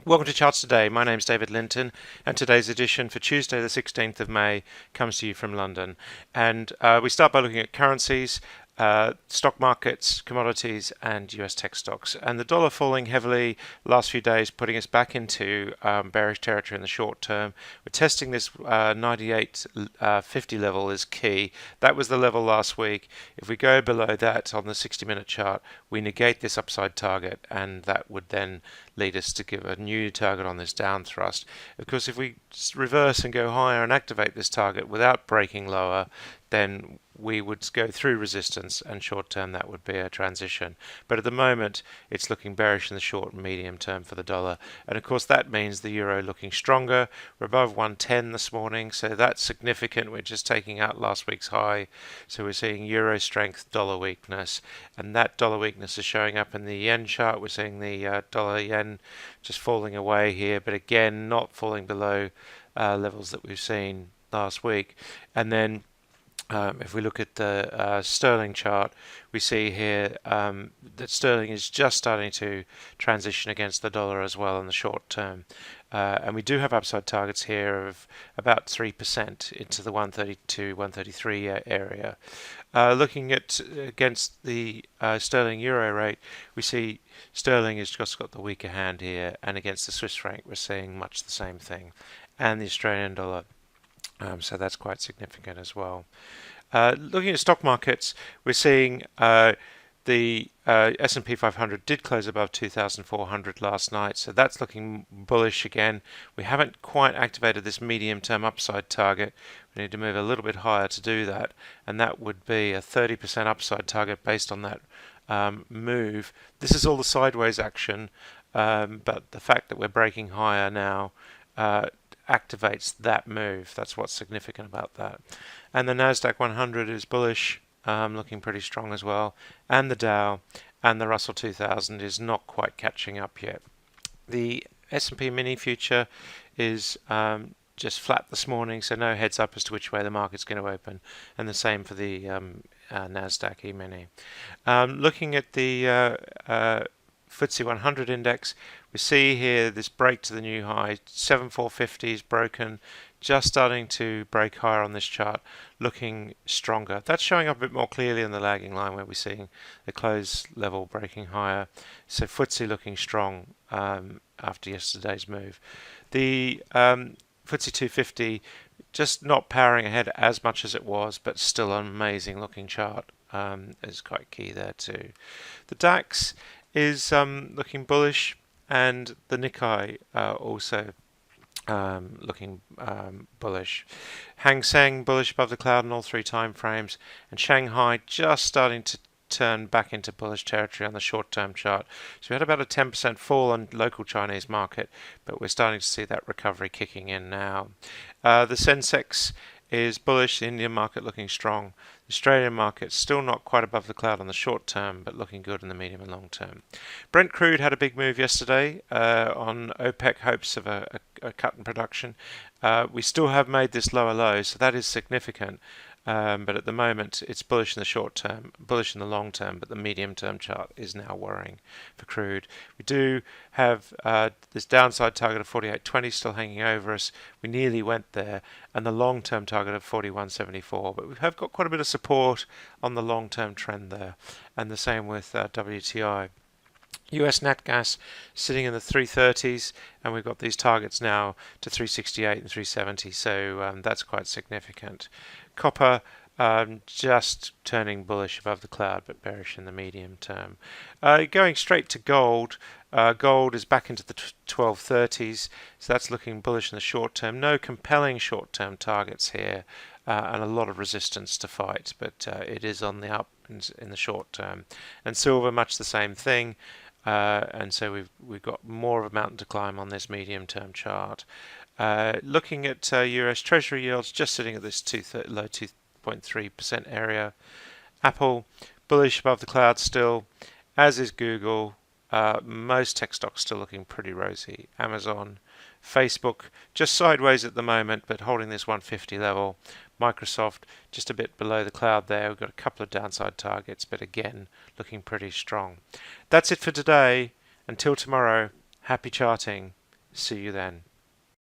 Welcome to Charts Today. My name's David Linton, and today's edition for Tuesday, the 16th of May, comes to you from London. And we start by looking at currencies, stock markets, commodities, and US tech stocks. And the dollar falling heavily last few days, putting us back into bearish territory in the short term. We're testing this 98.50 level is key. That was the level last week. If we go below that on the 60-minute chart, we negate this upside target, and that would then lead us to give a new target on this down thrust. Of course, if we reverse and go higher and activate this target without breaking lower, then we would go through resistance, and short term that would be a transition. But at the moment it's looking bearish in the short and medium term for the dollar, and of course that means the euro looking stronger. We're above 110 this morning, so that's significant. We're just taking out last week's high, so we're seeing euro strength, dollar weakness, and that dollar weakness is showing up in the yen chart. We're seeing the dollar yen just falling away here, but again not falling below levels that we've seen last week. And then if we look at the sterling chart, we see here that sterling is just starting to transition against the dollar as well in the short term. And we do have upside targets here of about 3% into the 132, 133 area. Looking at against the sterling euro rate, we see sterling has just got the weaker hand here, and against the Swiss franc we're seeing much the same thing, and the Australian dollar. So that's quite significant as well. Looking at stock markets, we're seeing the S&P 500 did close above 2,400 last night, so that's looking bullish again. We haven't quite activated this medium-term upside target. We need to move a little bit higher to do that, and that would be a 30% upside target based on that move. This is all the sideways action, but the fact that we're breaking higher now activates that move. That's what's significant about that. And the Nasdaq 100 is bullish, looking pretty strong as well. And the Dow and the Russell 2000 is not quite catching up yet. The S&P mini future is just flat this morning, so no heads up as to which way the market's going to open, and the same for the Nasdaq E-mini. Looking at the FTSE 100 index, we see here this break to the new high. 7450 is broken, just starting to break higher on this chart, looking stronger. That's showing up a bit more clearly in the lagging line where we're seeing the close level breaking higher. So FTSE looking strong after yesterday's move. The FTSE 250 just not powering ahead as much as it was, but still an amazing looking chart. Is quite key there too. The DAX is looking bullish, and the Nikkei also looking bullish. Hang Seng bullish above the cloud in all three time frames, and Shanghai just starting to turn back into bullish territory on the short-term chart. So we had about a 10% fall on local Chinese market, but we're starting to see that recovery kicking in now. The Sensex is bullish, the Indian market looking strong. The Australian market still not quite above the cloud on the short term, but looking good in the medium and long term. Brent crude had a big move yesterday on OPEC hopes of a cut in production. We still have made this lower low, so that is significant. But at the moment it's bullish in the short term, bullish in the long term, but the medium term chart is now worrying for crude. We do have this downside target of 48.20 still hanging over us. We nearly went there, and the long term target of 41.74, but we have got quite a bit of support on the long term trend there, and the same with WTI. US nat gas sitting in the 330s, and we've got these targets now to 368 and 370, so that's quite significant. Copper just turning bullish above the cloud, but bearish in the medium term. Going straight to gold, gold is back into the 1230s, so that's looking bullish in the short term. No compelling short-term targets here, and a lot of resistance to fight, but it is on the up in the short term. And silver, much the same thing. And so we've got more of a mountain to climb on this medium-term chart. Looking at US Treasury yields, just sitting at this low 2.3% area. Apple bullish above the cloud still, as is Google. Most tech stocks still looking pretty rosy. Amazon, Facebook just sideways at the moment, but holding this 150 level. Microsoft just a bit below the cloud there. We've got a couple of downside targets, but again looking pretty strong. That's it for today. Until tomorrow, happy charting. See you then.